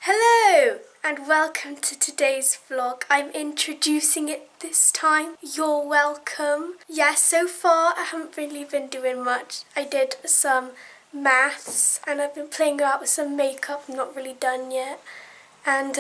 Hello and welcome to today's vlog. I'm introducing it this time. You're welcome. Yeah, so far I haven't really been doing much. I did some maths and I've been playing out with some makeup. I'm not really done yet. And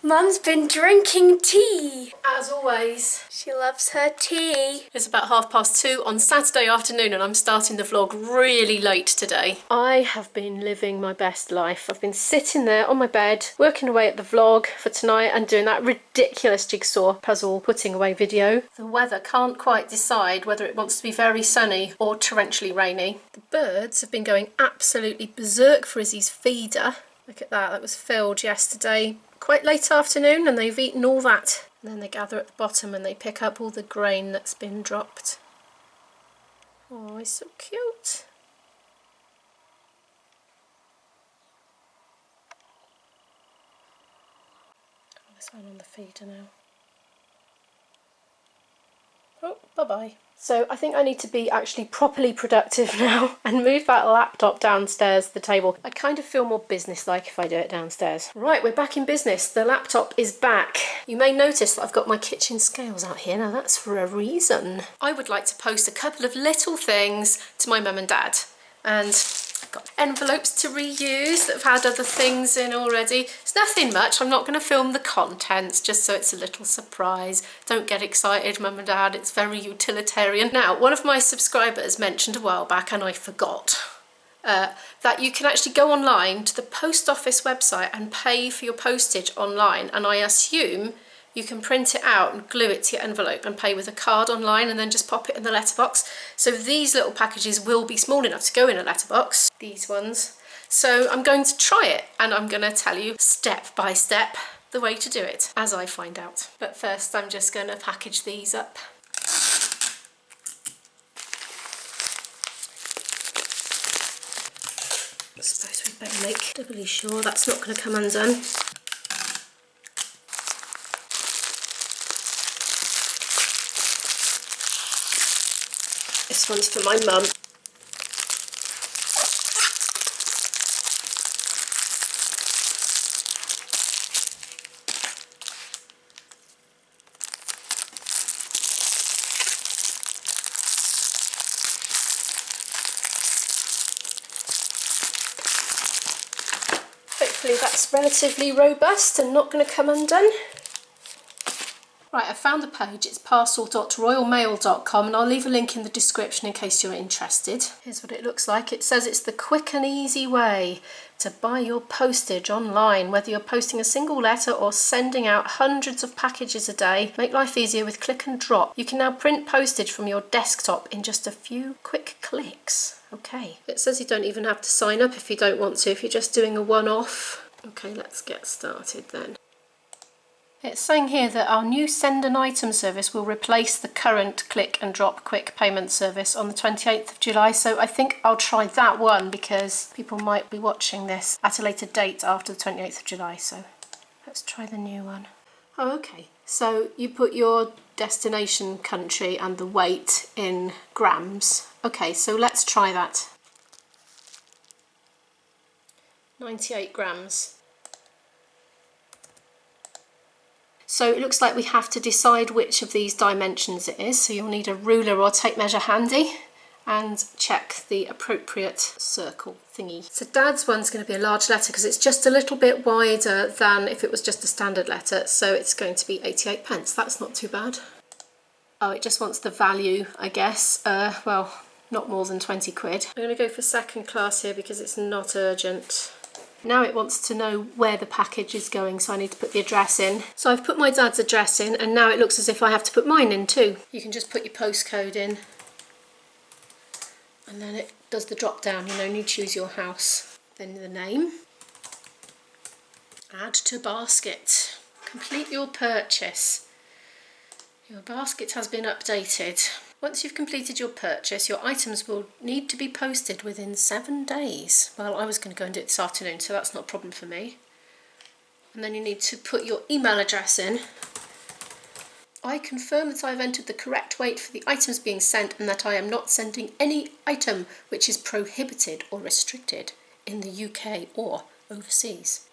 Mum's been drinking tea. As always. She loves her tea. It's about 2:30 on Saturday afternoon and I'm starting the vlog really late today. I have been living my best life. I've been sitting there on my bed, working away at the vlog for tonight and doing that ridiculous jigsaw puzzle putting away video. The weather can't quite decide whether it wants to be very sunny or torrentially rainy. The birds have been going absolutely berserk for Izzy's feeder. Look at that, that was filled yesterday, quite late afternoon, and they've eaten all that. And then they gather at the bottom and they pick up all the grain that's been dropped. Oh, he's so cute. Got this one on the feeder now. Oh, bye-bye. So I think I need to be actually properly productive now and move that laptop downstairs the table. I kind of feel more business-like if I do it downstairs. Right, we're back in business. The laptop is back. You may notice that I've got my kitchen scales out here. Now that's for a reason. I would like to post a couple of little things to my mum and dad. And I've got envelopes to reuse that have had other things in already. It's nothing much. I'm not going to film the contents, just so it's a little surprise. Don't get excited, mum and dad. It's very utilitarian. Now, one of my subscribers mentioned a while back, and I forgot, that you can actually go online to the post office website and pay for your postage online. And I assume you can print it out and glue it to your envelope and pay with a card online and then just pop it in the letterbox. So these little packages will be small enough to go in a letterbox, these ones. So I'm going to try it and I'm going to tell you step by step the way to do it as I find out. But first I'm just going to package these up. I suppose we'd better make doubly sure that's not going to come undone. This one's for my mum. Hopefully that's relatively robust and not going to come undone. Right, I found the page. It's parcel.royalmail.com and I'll leave a link in the description in case you're interested. Here's what it looks like. It says it's the quick and easy way to buy your postage online, whether you're posting a single letter or sending out hundreds of packages a day. Make life easier with click and drop. You can now print postage from your desktop in just a few quick clicks. Okay, it says you don't even have to sign up if you don't want to, if you're just doing a one-off. Okay, let's get started then. It's saying here that our new send an item service will replace the current click and drop quick payment service on the 28th of July. So I think I'll try that one because people might be watching this at a later date after the 28th of July. So let's try the new one. Oh, okay. So you put your destination country and the weight in grams. Okay, so let's try that. 98 grams. So it looks like we have to decide which of these dimensions it is. So you'll need a ruler or tape measure handy and check the appropriate circle thingy. So Dad's one's going to be a large letter because it's just a little bit wider than if it was just a standard letter. So it's going to be 88p. That's not too bad. Oh, it just wants the value, I guess. Well, not more than 20 quid. I'm going to go for second class here because it's not urgent. Now it wants to know where the package is going, so I need to put the address in. So I've put my dad's address in, and now it looks as if I have to put mine in too. You can just put your postcode in, and then it does the drop down, you know, and you choose your house. Then the name. Add to basket. Complete your purchase. Your basket has been updated. Once you've completed your purchase, your items will need to be posted within 7 days. Well, I was going to go and do it this afternoon, so that's not a problem for me. And then you need to put your email address in. I confirm that I have entered the correct weight for the items being sent and that I am not sending any item which is prohibited or restricted in the UK or overseas.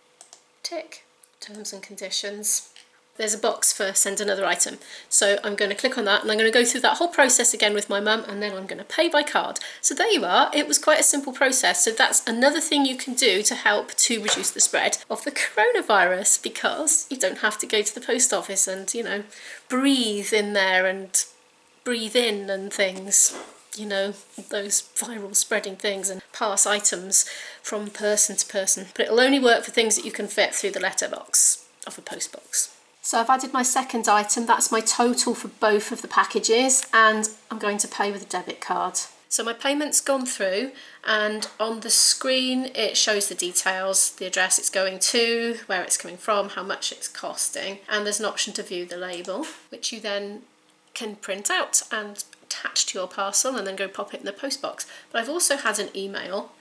Tick. Terms and conditions. There's a box for send another item. So I'm going to click on that and I'm going to go through that whole process again with my mum, and then I'm going to pay by card. So there you are. It was quite a simple process. So that's another thing you can do to help to reduce the spread of the coronavirus, because you don't have to go to the post office and, you know, breathe in there and breathe in and things. You know, those viral spreading things, and pass items from person to person. But it'll only work for things that you can fit through the letterbox of a post box. So I've added my second item, that's my total for both of the packages, and I'm going to pay with a debit card. So my payment's gone through, and on the screen it shows the details, the address it's going to, where it's coming from, how much it's costing, and there's an option to view the label, which you then can print out and attach to your parcel and then go pop it in the post box. But I've also had an email,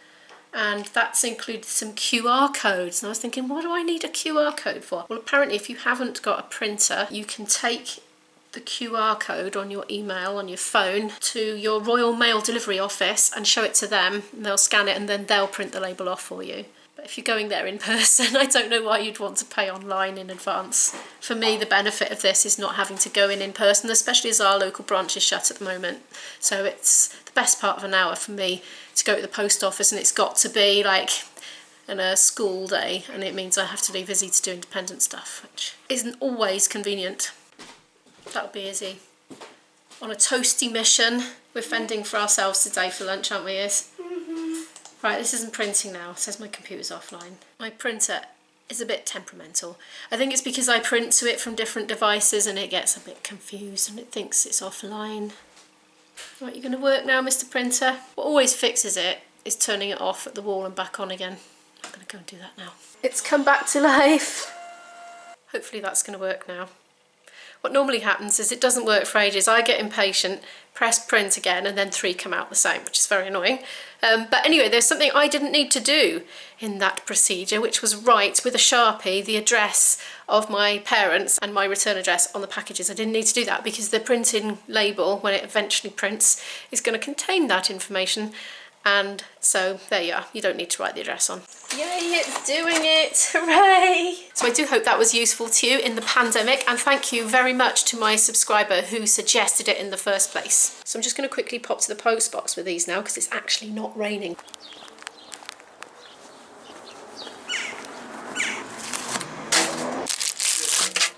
and that's included some QR codes, and I was thinking, what do I need a QR code for? Well, apparently if you haven't got a printer, you can take the QR code on your email on your phone to your Royal Mail delivery office and show it to them, and they'll scan it and then they'll print the label off for you. But if you're going there in person, I don't know why you'd want to pay online in advance. For me, the benefit of this is not having to go in person, especially as our local branch is shut at the moment. So it's the best part of an hour for me to go to the post office, and it's got to be like in a school day, and it means I have to leave Izzy to do independent stuff, which isn't always convenient. That'll be Izzy on a toasty mission. We're fending for ourselves today for lunch, aren't we, Iz? Right, this isn't printing now. It says my computer's offline. My printer is a bit temperamental. I think it's because I print to it from different devices and it gets a bit confused and it thinks it's offline. Right, you're going to work now, Mr. Printer? What always fixes it is turning it off at the wall and back on again. I'm going to go and do that now. It's come back to life. Hopefully that's going to work now. What normally happens is it doesn't work for ages. I get impatient, press print again, and then 3 come out the same, which is very annoying. But anyway, there's something I didn't need to do in that procedure, which was write with a Sharpie the address of my parents and my return address on the packages. I didn't need to do that because the printing label, when it eventually prints, is going to contain that information. And so there you are, you don't need to write the address on. Yay, it's doing it, hooray! So I do hope that was useful to you in the pandemic, and thank you very much to my subscriber who suggested it in the first place. So I'm just going to quickly pop to the post box with these now because it's actually not raining.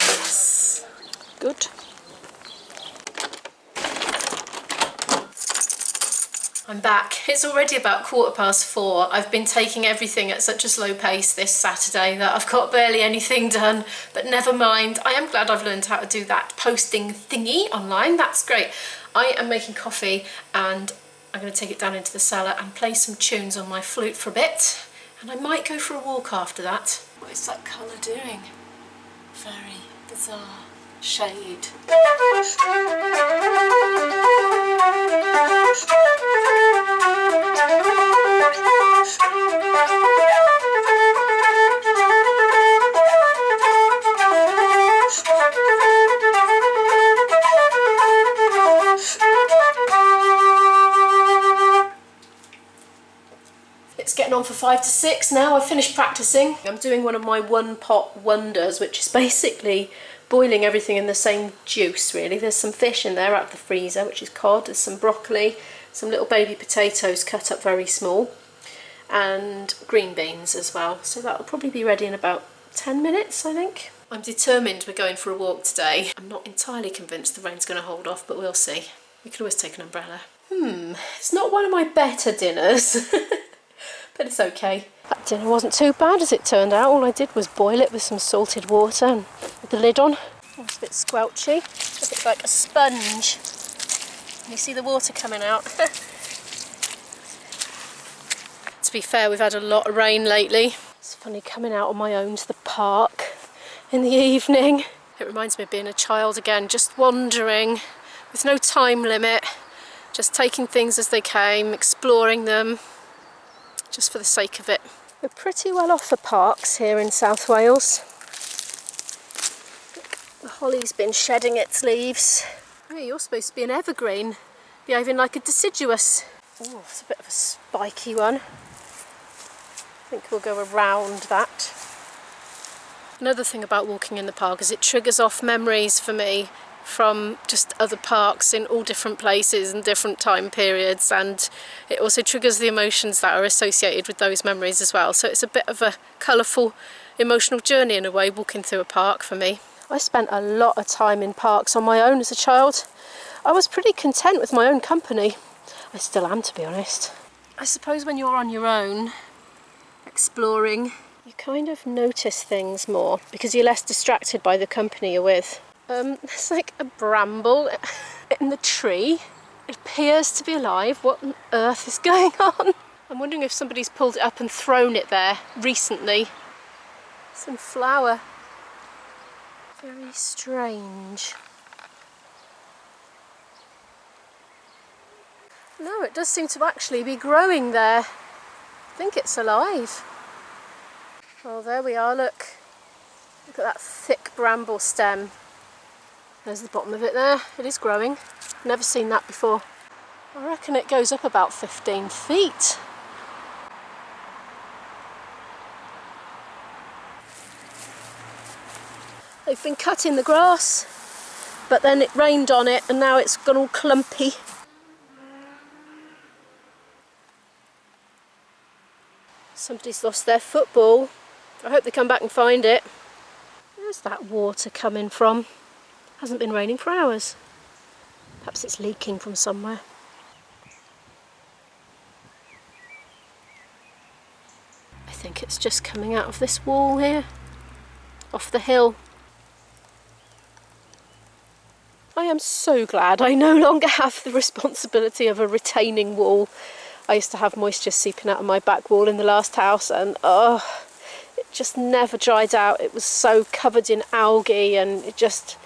Yes. Good. I'm back. It's already about 4:15. I've been taking everything at such a slow pace this Saturday that I've got barely anything done, but never mind. I am glad I've learned how to do that posting thingy online. That's great. I am making coffee and I'm going to take it down into the cellar and play some tunes on my flute for a bit, and I might go for a walk after that. What is that colour doing? Very bizarre shade. It's getting on for 5 to 6 now. I've finished practicing. I'm doing one of my one pot wonders, which is basically boiling everything in the same juice, really. There's some fish in there out of the freezer, which is cod. There's some broccoli, some little baby potatoes cut up very small, and green beans as well. So that'll probably be ready in about 10 minutes, I think. I'm determined we're going for a walk today. I'm not entirely convinced the rain's going to hold off, but we'll see. We can always take an umbrella. It's not one of my better dinners, but it's okay. That dinner wasn't too bad as it turned out. All I did was boil it with some salted water and with the lid on. It's a bit squelchy. It looks like a sponge. You see the water coming out. To be fair, we've had a lot of rain lately. It's funny coming out on my own to the park in the evening. It reminds me of being a child again, just wandering with no time limit, just taking things as they came, exploring them, just for the sake of it. We're pretty well off for parks here in South Wales. The holly's been shedding its leaves. Hey, you're supposed to be an evergreen, behaving like a deciduous. Oh, it's a bit of a spiky one. I think we'll go around that. Another thing about walking in the park is it triggers off memories for me from just other parks in all different places and different time periods, and it also triggers the emotions that are associated with those memories as well. So it's a bit of a colourful emotional journey in a way, walking through a park for me. I spent a lot of time in parks on my own as a child. I was pretty content with my own company. I still am, to be honest. I suppose when you're on your own exploring, you kind of notice things more because you're less distracted by the company you're with. There's like a bramble in the tree. It appears to be alive. What on earth is going on? I'm wondering if somebody's pulled it up and thrown it there recently. Some flower. Very strange. No, it does seem to actually be growing there. I think it's alive. Oh, there we are, look. Look at that thick bramble stem. There's the bottom of it there. It is growing. Never seen that before. I reckon it goes up about 15 feet. They've been cutting the grass, but then it rained on it and now it's gone all clumpy. Somebody's lost their football. I hope they come back and find it. Where's that water coming from? Hasn't been raining for hours. Perhaps it's leaking from somewhere. I think it's just coming out of this wall here, off the hill. I am so glad I no longer have the responsibility of a retaining wall. I used to have moisture seeping out of my back wall in the last house, and it just never dried out. It was so covered in algae and it just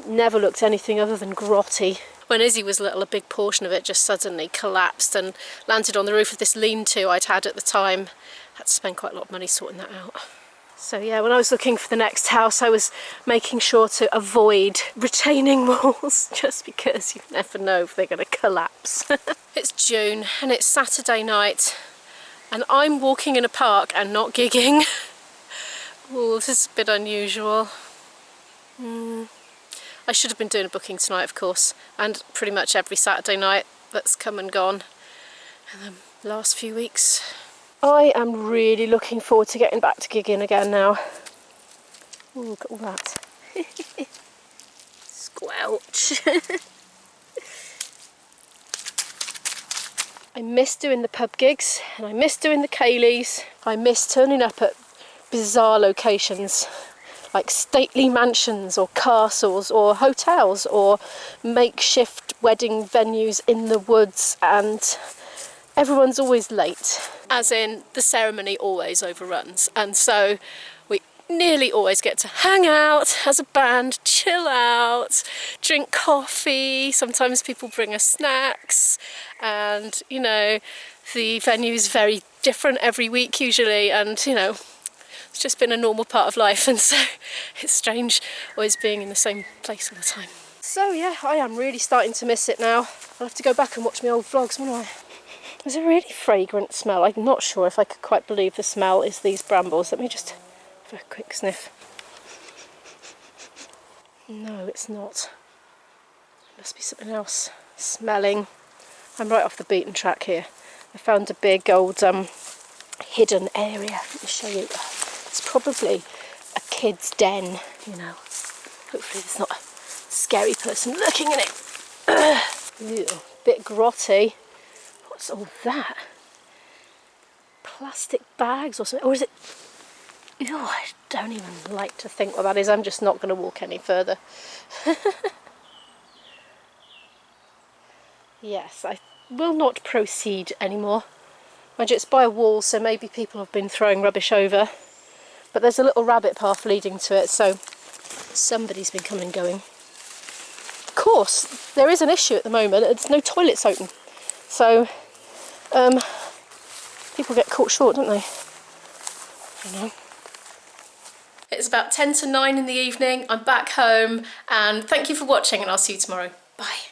never looked anything other than grotty. When Izzy was little, a big portion of it just suddenly collapsed and landed on the roof of this lean-to I'd had at the time. Had to spend quite a lot of money sorting that out. So yeah, when I was looking for the next house, I was making sure to avoid retaining walls just because you never know if they're going to collapse. It's June and it's Saturday night and I'm walking in a park and not gigging. Oh, this is a bit unusual. I should have been doing a booking tonight, of course, and pretty much every Saturday night that's come and gone in the last few weeks. I am really looking forward to getting back to gigging again now. Ooh, look at all that. Squelch. I miss doing the pub gigs and I miss doing the ceilidhs. I miss turning up at bizarre locations like stately mansions or castles or hotels or makeshift wedding venues in the woods, and everyone's always late, as in the ceremony always overruns, and so we nearly always get to hang out as a band, chill out, drink coffee. Sometimes people bring us snacks, and you know, the venue is very different every week usually, and you know, it's just been a normal part of life, and so it's strange always being in the same place all the time. So yeah, I am really starting to miss it now. I'll have to go back and watch my old vlogs, won't I? There's a really fragrant smell. I'm not sure if I could quite believe the smell is these brambles. Let me just have a quick sniff. No, it's not. It must be something else smelling. I'm right off the beaten track here. I found a big old hidden area. Let me show you. It's probably a kid's den, you know. Hopefully there's not a scary person looking in it. Ew, bit grotty. What's all that? Plastic bags or something? Or is it... Ew, I don't even like to think what that is. I'm just not going to walk any further. Yes, I will not proceed anymore. Mind you, it's by a wall, so maybe people have been throwing rubbish over. But there's a little rabbit path leading to it, so somebody's been coming and going. Of course, there is an issue at the moment. There's no toilets open. So, people get caught short, don't they? I don't know. It's about 10 to 9 in the evening. I'm back home, and thank you for watching, and I'll see you tomorrow. Bye.